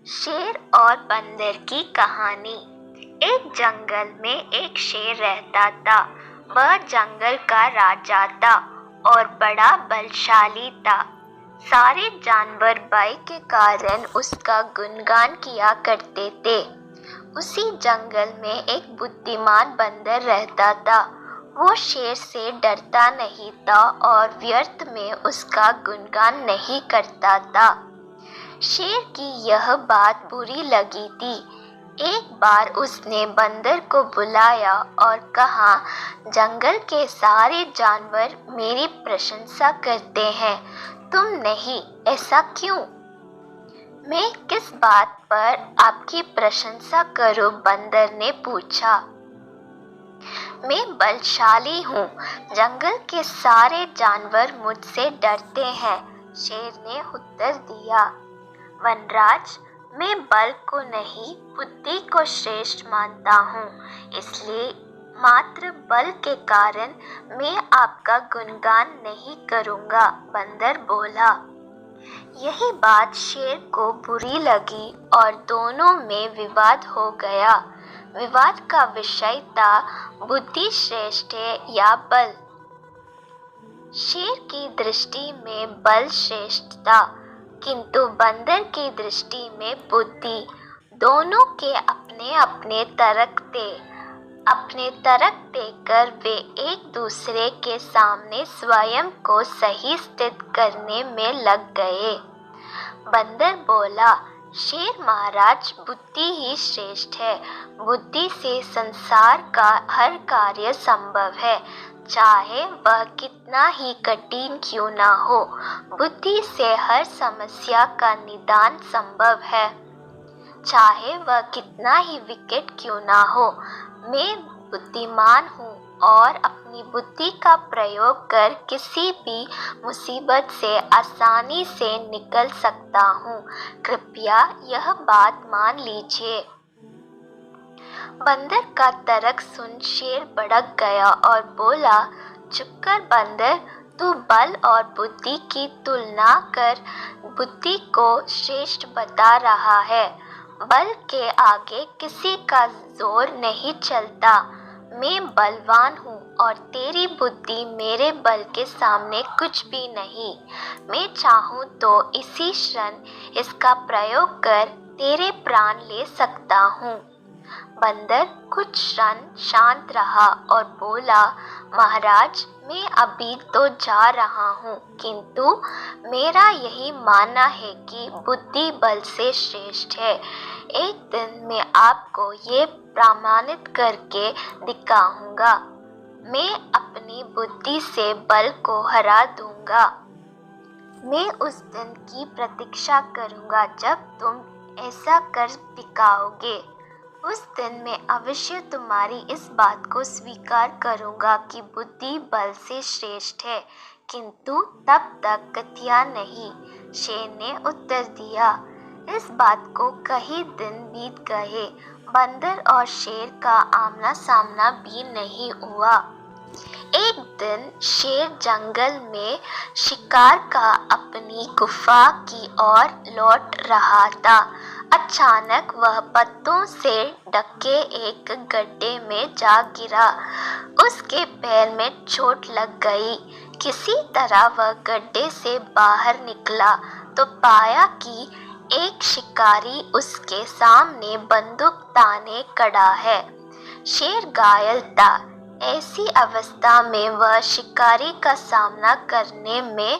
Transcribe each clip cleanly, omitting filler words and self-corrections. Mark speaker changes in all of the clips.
Speaker 1: शेर और बंदर की कहानी। एक जंगल में एक शेर रहता था। वह जंगल का राजा था और बड़ा बलशाली था। सारे जानवर भय के कारण उसका गुणगान किया करते थे। उसी जंगल में एक बुद्धिमान बंदर रहता था। वो शेर से डरता नहीं था और व्यर्थ में उसका गुणगान नहीं करता था। शेर की यह बात बुरी लगी थी। एक बार उसने बंदर को बुलाया और कहा, जंगल के सारे जानवर मेरी प्रशंसा करते हैं, तुम नहीं, ऐसा क्यों? मैं किस बात पर आपकी प्रशंसा करूं? बंदर ने पूछा। मैं बलशाली हूँ, जंगल के सारे जानवर मुझसे डरते हैं, शेर ने उत्तर दिया। वनराज, मैं बल को नहीं, बुद्धि को श्रेष्ठ मानता हूँ, इसलिए मात्र बल के कारण मैं आपका गुणगान नहीं करूँगा, बंदर बोला। यही बात शेर को बुरी लगी और दोनों में विवाद हो गया। विवाद का विषय था, बुद्धि श्रेष्ठ है या बल। शेर की दृष्टि में बल श्रेष्ठ था, किंतु बंदर की दृष्टि में बुद्धि। दोनों के अपने अपने तर्क थे। अपने तर्क देकर वे एक दूसरे के सामने स्वयं को सही स्थित करने में लग गए। बंदर बोला, शेर महाराज, बुद्धि ही श्रेष्ठ है। बुद्धि से संसार का हर कार्य संभव है, चाहे वह कितना ही कठिन क्यों ना हो। बुद्धि से हर समस्या का निदान संभव है, चाहे वह कितना ही विकट क्यों ना हो। मैं बुद्धिमान हूँ और अपनी बुद्धि का प्रयोग कर किसी भी मुसीबत से आसानी से निकल सकता हूँ। कृपया यह बात मान लीजिए। बंदर का तर्क सुन शेर भड़क गया और बोला, चुप कर बंदर, तू बल और बुद्धि की तुलना कर बुद्धि को श्रेष्ठ बता रहा है। बल के आगे किसी का जोर नहीं चलता। मैं बलवान हूँ और तेरी बुद्धि मेरे बल के सामने कुछ भी नहीं। मैं चाहूँ तो इसी क्षण इसका प्रयोग कर तेरे प्राण ले सकता हूँ। बंदर कुछ क्षण शांत रहा और बोला, महाराज, मैं अभी तो जा रहा हूँ, किंतु मेरा यही मानना है कि बुद्धि बल से श्रेष्ठ है। एक दिन मैं आपको ये प्रमाणित करके दिखाऊंगा। मैं अपनी बुद्धि से बल को हरा दूंगा। मैं उस दिन की प्रतीक्षा करूंगा जब तुम ऐसा कर दिखाओगे। उस दिन मैं अवश्य तुम्हारी इस बात को स्वीकार करूंगा कि बुद्धि बल से श्रेष्ठ है, किंतु तब तक गतिया नहीं, शेर ने उत्तर दिया। इस बात को कई दिन बीत गए। बंदर और शेर का आमना सामना भी नहीं हुआ। एक दिन शेर जंगल में शिकार का अपनी गुफा की ओर लौट रहा था। अचानक वह पत्तों से ढके एक गड्ढे में जा गिरा। उसके पैर में चोट लग गई। किसी तरह वह गड्ढे से बाहर निकला तो पाया कि एक शिकारी उसके सामने बंदूक ताने खड़ा है। शेर घायल था। ऐसी अवस्था में वह शिकारी का सामना करने में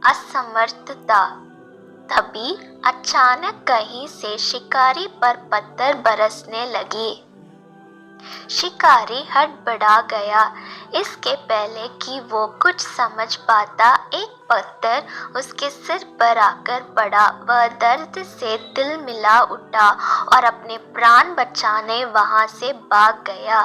Speaker 1: असमर्थ था। तभी अचानक कहीं से शिकारी पर पत्थर बरसने लगे। शिकारी हड़बड़ा गया। इसके पहले कि वो कुछ समझ पाता, एक पत्थर उसके सिर पर आकर पड़ा। वह दर्द से तिलमिला उठा और अपने प्राण बचाने वहां से भाग गया।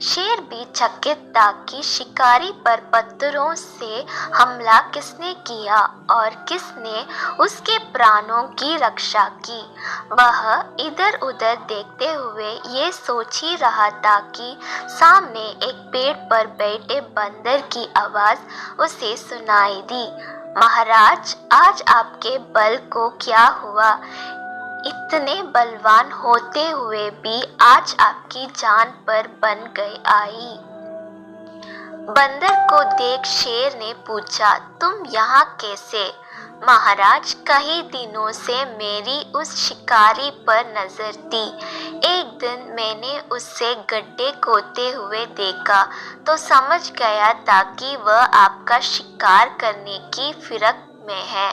Speaker 1: शेर भी चकित था कि शिकारी पर पत्थरों से हमला किसने किया और किसने उसके प्राणों की रक्षा की। वह इधर उधर देखते हुए ये सोच ही रहा था कि सामने एक पेड़ पर बैठे बंदर की आवाज उसे सुनाई दी। महाराज, आज आपके बल को क्या हुआ? इतने बलवान होते हुए भी आज आपकी जान पर बन गई आई। बंदर को देख शेर ने पूछा, तुम यहाँ कैसे? महाराज, कई दिनों से मेरी उस शिकारी पर नजर थी। एक दिन मैंने उससे गड्ढे खोदते हुए देखा तो समझ गया था कि वह आपका शिकार करने की फिरक में है।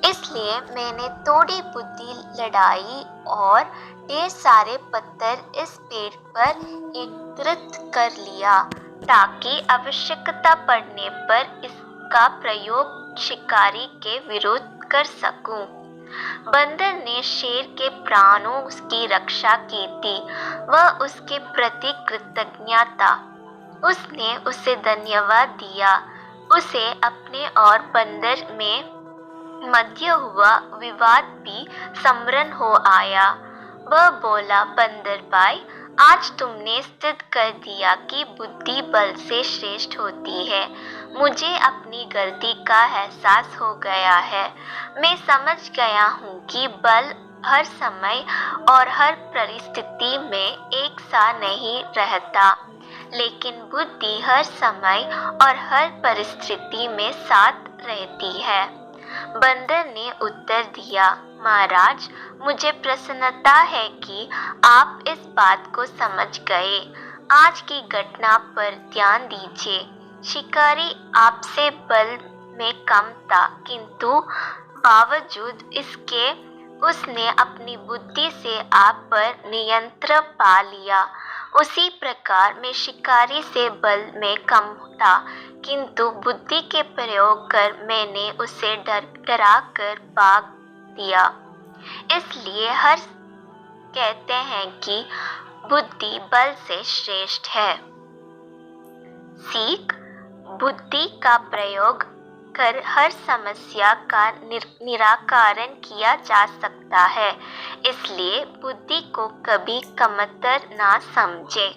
Speaker 1: इसलिए मैंने थोड़ी बुद्धि लड़ाई और ढेर सारे पत्थर इस पेड़ पर एकत्रित कर लिया ताकि आवश्यकता पड़ने पर इसका प्रयोग शिकारी के विरुद्ध कर सकूं। बंदर ने शेर के प्राणों की रक्षा की थी। वह उसके प्रति कृतज्ञ था। उसने उसे धन्यवाद दिया। उसे अपने और बंदर में मध्य हुआ विवाद भी स्मरण हो आया। वह बोला, बंदर भाई, आज तुमने सिद्ध कर दिया कि बुद्धि बल से श्रेष्ठ होती है। मुझे अपनी गलती का एहसास हो गया है। मैं समझ गया हूँ कि बल हर समय और हर परिस्थिति में एक सा नहीं रहता, लेकिन बुद्धि हर समय और हर परिस्थिति में साथ रहती है। बंदर ने उत्तर दिया, महाराज, मुझे प्रसन्नता है कि आप इस बात को समझ गए। आज की घटना पर ध्यान दीजिए। शिकारी आपसे बल में कम था, किंतु बावजूद इसके उसने अपनी बुद्धि से आप पर नियंत्रण पा लिया। उसी प्रकार मैं शिकारी से बल में कम था, किंतु बुद्धि के प्रयोग कर मैंने उसे डरा कर भाग दिया। इसलिए हर कहते हैं कि बुद्धि बल से श्रेष्ठ है। सीख, बुद्धि का प्रयोग कर हर समस्या का निराकरण किया जा सकता है। इसलिए बुद्धि को कभी कमतर ना समझे।